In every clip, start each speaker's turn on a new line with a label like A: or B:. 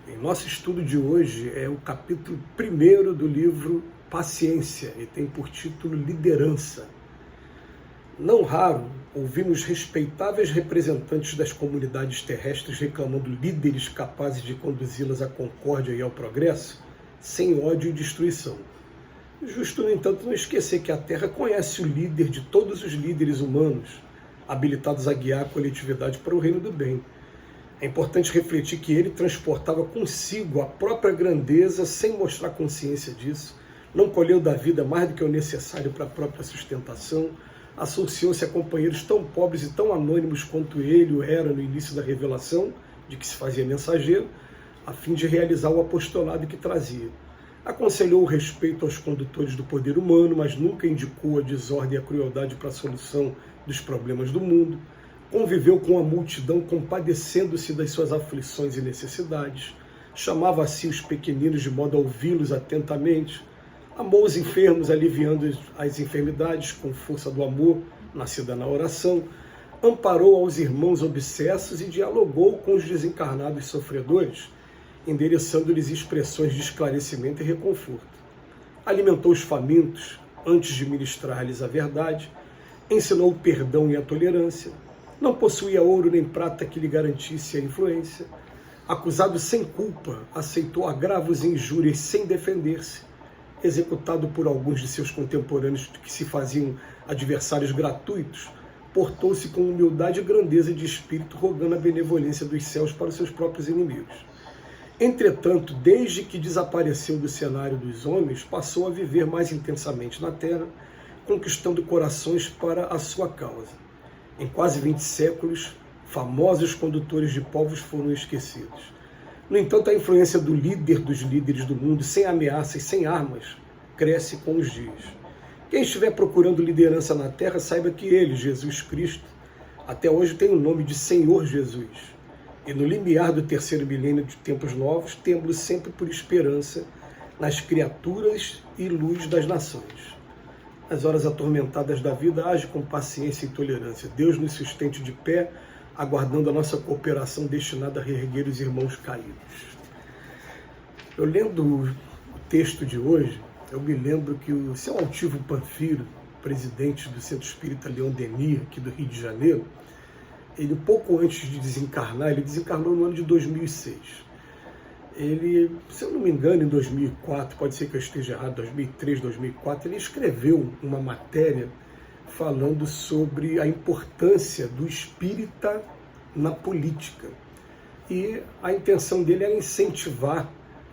A: Em nosso estudo de hoje é o capítulo 1º do livro Paciência e tem por título Liderança. Não raro, ouvimos respeitáveis representantes das comunidades terrestres reclamando líderes capazes de conduzi-las à concórdia e ao progresso, sem ódio e destruição. Justo, no entanto, não esquecer que a Terra conhece o líder de todos os líderes humanos, habilitados a guiar a coletividade para o reino do bem. É importante refletir que ele transportava consigo a própria grandeza sem mostrar consciência disso, não colheu da vida mais do que o necessário para a própria sustentação, associou-se a companheiros tão pobres e tão anônimos quanto ele o era no início da revelação, de que se fazia mensageiro, a fim de realizar o apostolado que trazia. Aconselhou o respeito aos condutores do poder humano, mas nunca indicou a desordem e a crueldade para a solução dos problemas do mundo. Conviveu com a multidão compadecendo-se das suas aflições e necessidades, chamava a si os pequeninos de modo a ouvi-los atentamente, amou os enfermos aliviando as enfermidades com força do amor, nascida na oração, amparou aos irmãos obsessos e dialogou com os desencarnados sofredores, endereçando-lhes expressões de esclarecimento e reconforto. Alimentou os famintos antes de ministrar-lhes a verdade, ensinou o perdão e a tolerância, não possuía ouro nem prata que lhe garantisse a influência. Acusado sem culpa, aceitou agravos e injúrias sem defender-se. Executado por alguns de seus contemporâneos que se faziam adversários gratuitos, portou-se com humildade e grandeza de espírito, rogando a benevolência dos céus para os seus próprios inimigos. Entretanto, desde que desapareceu do cenário dos homens, passou a viver mais intensamente na terra, conquistando corações para a sua causa. Em quase 20 séculos, famosos condutores de povos foram esquecidos. No entanto, a influência do líder dos líderes do mundo, sem ameaças, sem armas, cresce com os dias. Quem estiver procurando liderança na Terra, saiba que ele, Jesus Cristo, até hoje tem o nome de Senhor Jesus. E no limiar do terceiro milênio de tempos novos, temos sempre por esperança nas criaturas e luz das nações. Nas horas atormentadas da vida, age com paciência e tolerância. Deus nos sustente de pé, aguardando a nossa cooperação destinada a reerguer os irmãos caídos. Eu lendo o texto de hoje, eu me lembro que o seu Altivo Panfiro, presidente do Centro Espírita Leon Denis, aqui do Rio de Janeiro, ele, pouco antes de desencarnar, ele desencarnou no ano de 2006. Ele, se eu não me engano, em 2004, pode ser que eu esteja errado, 2003, 2004, ele escreveu uma matéria falando sobre a importância do espírita na política. E a intenção dele era incentivar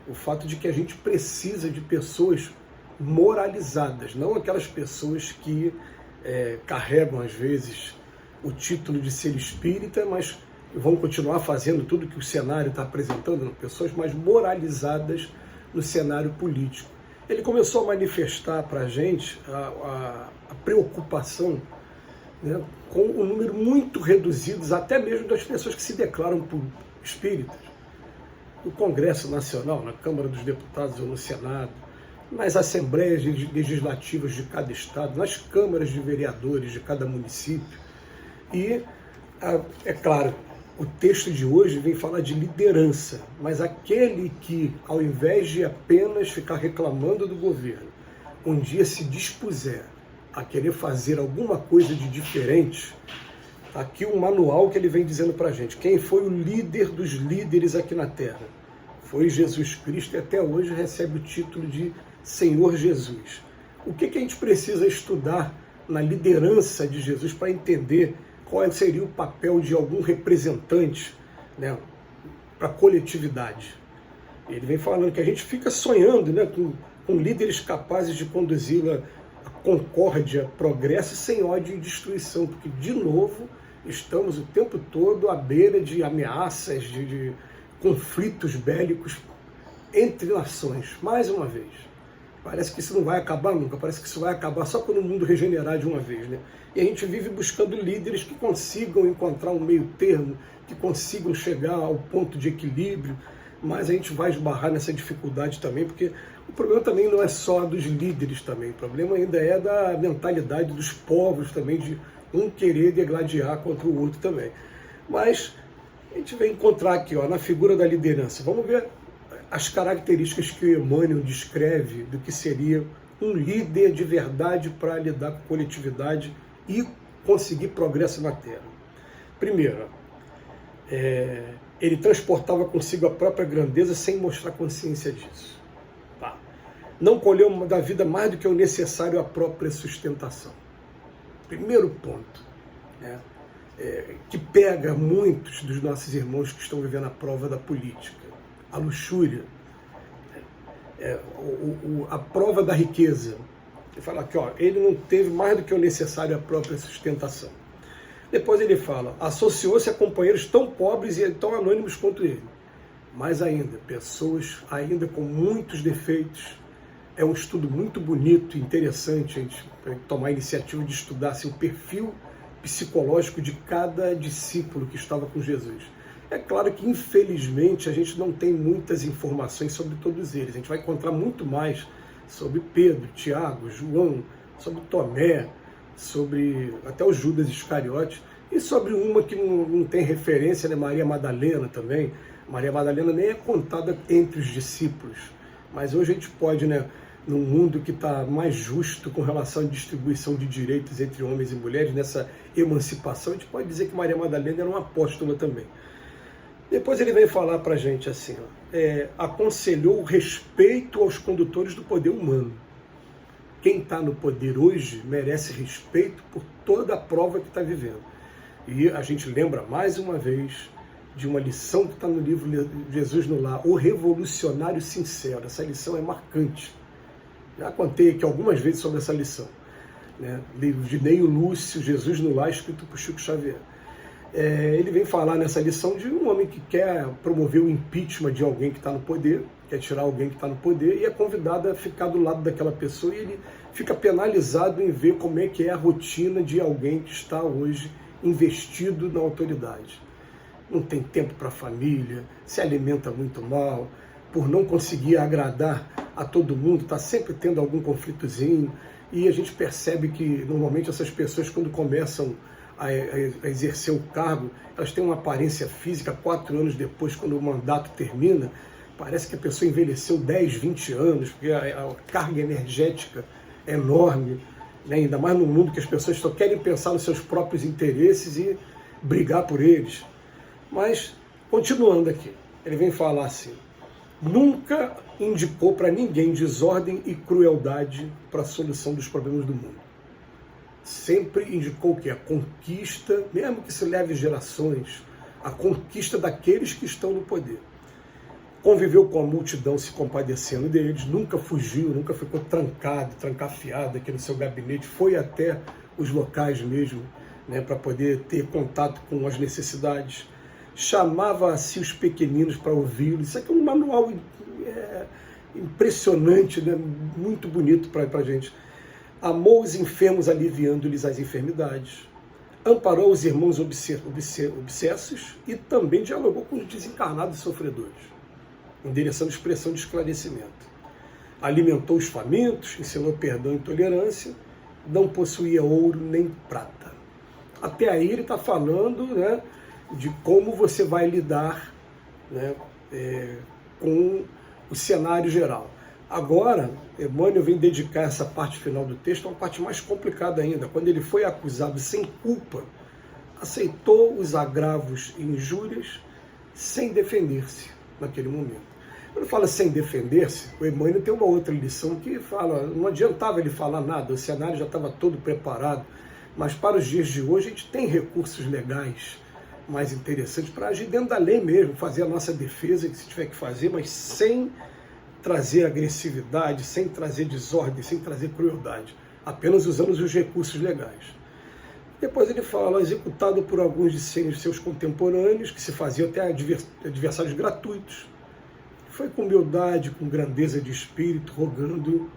A: o fato de que a gente precisa de pessoas moralizadas, não aquelas pessoas que carregam, às vezes, o título de ser espírita, mas vão continuar fazendo tudo que o cenário está apresentando, pessoas mais moralizadas no cenário político. Ele começou a manifestar para a gente a preocupação, né, com um número muito reduzido, até mesmo das pessoas que se declaram por espíritas, no Congresso Nacional, na Câmara dos Deputados ou no Senado, nas assembleias legislativas de cada estado, nas câmaras de vereadores de cada município. E, é claro, o texto de hoje vem falar de liderança, mas aquele que, ao invés de apenas ficar reclamando do governo, um dia se dispuser a querer fazer alguma coisa de diferente, está aqui um manual que ele vem dizendo para a gente. Quem foi o líder dos líderes aqui na Terra? Foi Jesus Cristo e até hoje recebe o título de Senhor Jesus. O que a gente precisa estudar na liderança de Jesus para entender qual seria o papel de algum representante, né, para a coletividade? Ele vem falando que a gente fica sonhando, né, com líderes capazes de conduzi-la a concórdia, progresso, sem ódio e destruição, porque, de novo, estamos o tempo todo à beira de ameaças, de conflitos bélicos entre nações, mais uma vez. Parece que isso não vai acabar nunca, parece que isso vai acabar só quando o mundo regenerar de uma vez, né? E a gente vive buscando líderes que consigam encontrar um meio termo, que consigam chegar ao ponto de equilíbrio, mas a gente vai esbarrar nessa dificuldade também, porque o problema também não é só dos líderes também, o problema ainda é da mentalidade dos povos também, de um querer degladiar contra o outro também. Mas a gente vai encontrar aqui, ó, na figura da liderança. Vamos ver as características que o Emmanuel descreve do que seria um líder de verdade para lidar com a coletividade e conseguir progresso na Terra. Primeiro, ele transportava consigo a própria grandeza sem mostrar consciência disso. Tá? Não colheu da vida mais do que o necessário à própria sustentação. Primeiro ponto, né? Que pega muitos dos nossos irmãos que estão vivendo a prova da política, a luxúria, a prova da riqueza. Ele fala aqui, ele não teve mais do que o necessário à própria sustentação. Depois ele fala, associou-se a companheiros tão pobres e tão anônimos quanto ele. Mais ainda, pessoas ainda com muitos defeitos. É um estudo muito bonito e interessante a gente tomar a iniciativa de estudar assim, o perfil psicológico de cada discípulo que estava com Jesus. É claro que, infelizmente, a gente não tem muitas informações sobre todos eles. A gente vai encontrar muito mais sobre Pedro, Tiago, João, sobre Tomé, sobre até o Judas Iscariote, e sobre uma que não tem referência, né, Maria Madalena também. Maria Madalena nem é contada entre os discípulos, mas hoje a gente pode, né, num mundo que está mais justo com relação à distribuição de direitos entre homens e mulheres, nessa emancipação, a gente pode dizer que Maria Madalena era uma apóstola também. Depois ele vem falar para a gente assim, aconselhou o respeito aos condutores do poder humano. Quem está no poder hoje merece respeito por toda a prova que está vivendo. E a gente lembra mais uma vez de uma lição que está no livro Jesus no Lar, O Revolucionário Sincero. Essa lição é marcante. Já contei aqui algumas vezes sobre essa lição. Né? Livro de Neio Lúcio, Jesus no Lar, escrito por Chico Xavier. Ele vem falar nessa lição de um homem que quer promover o impeachment de alguém que está no poder, quer tirar alguém que está no poder, e é convidado a ficar do lado daquela pessoa, e ele fica penalizado em ver como é que é a rotina de alguém que está hoje investido na autoridade. Não tem tempo para a família, se alimenta muito mal, por não conseguir agradar a todo mundo, está sempre tendo algum conflitozinho, e a gente percebe que normalmente essas pessoas, quando começam a exercer o cargo, elas têm uma aparência física 4 anos depois, quando o mandato termina, parece que a pessoa envelheceu 10, 20 anos, porque a carga energética é enorme, né? Ainda mais num mundo que as pessoas só querem pensar nos seus próprios interesses e brigar por eles. Mas, continuando aqui, ele vem falar assim, nunca indicou para ninguém desordem e crueldade para a solução dos problemas do mundo. Sempre indicou que a conquista, mesmo que se leve gerações, a conquista daqueles que estão no poder. Conviveu com a multidão se compadecendo deles, nunca fugiu, nunca ficou trancado, trancafiado aqui no seu gabinete, foi até os locais mesmo, né, para poder ter contato com as necessidades. Chamava a si os pequeninos para ouvi-los. Isso aqui é um manual impressionante, né, muito bonito para a gente. Amou os enfermos aliviando-lhes as enfermidades, amparou os irmãos obsessos e também dialogou com os desencarnados e sofredores, endereçando expressão de esclarecimento. Alimentou os famintos, ensinou perdão e tolerância, não possuía ouro nem prata. Até aí ele está falando, né, de como você vai lidar, né, com o cenário geral. Agora, Emmanuel vem dedicar essa parte final do texto a uma parte mais complicada ainda. Quando ele foi acusado sem culpa, aceitou os agravos e injúrias sem defender-se naquele momento. Quando fala sem defender-se, o Emmanuel tem uma outra lição que fala, não adiantava ele falar nada, o cenário já estava todo preparado, mas para os dias de hoje a gente tem recursos legais mais interessantes para agir dentro da lei mesmo, fazer a nossa defesa, que se tiver que fazer, mas sem trazer agressividade, sem trazer desordem, sem trazer crueldade, apenas usando os recursos legais. Depois ele fala, executado por alguns de seus contemporâneos, que se faziam até adversários gratuitos, foi com humildade, com grandeza de espírito, rogando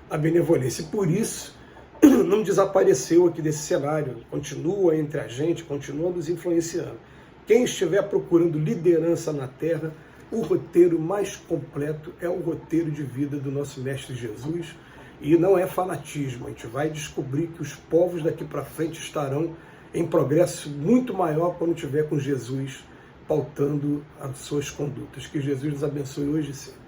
A: a benevolência. E por isso, não desapareceu aqui desse cenário, continua entre a gente, continua nos influenciando. Quem estiver procurando liderança na Terra, o roteiro mais completo é o roteiro de vida do nosso Mestre Jesus, e não é fanatismo. A gente vai descobrir que os povos daqui para frente estarão em progresso muito maior quando tiver com Jesus pautando as suas condutas. Que Jesus nos abençoe hoje e sempre.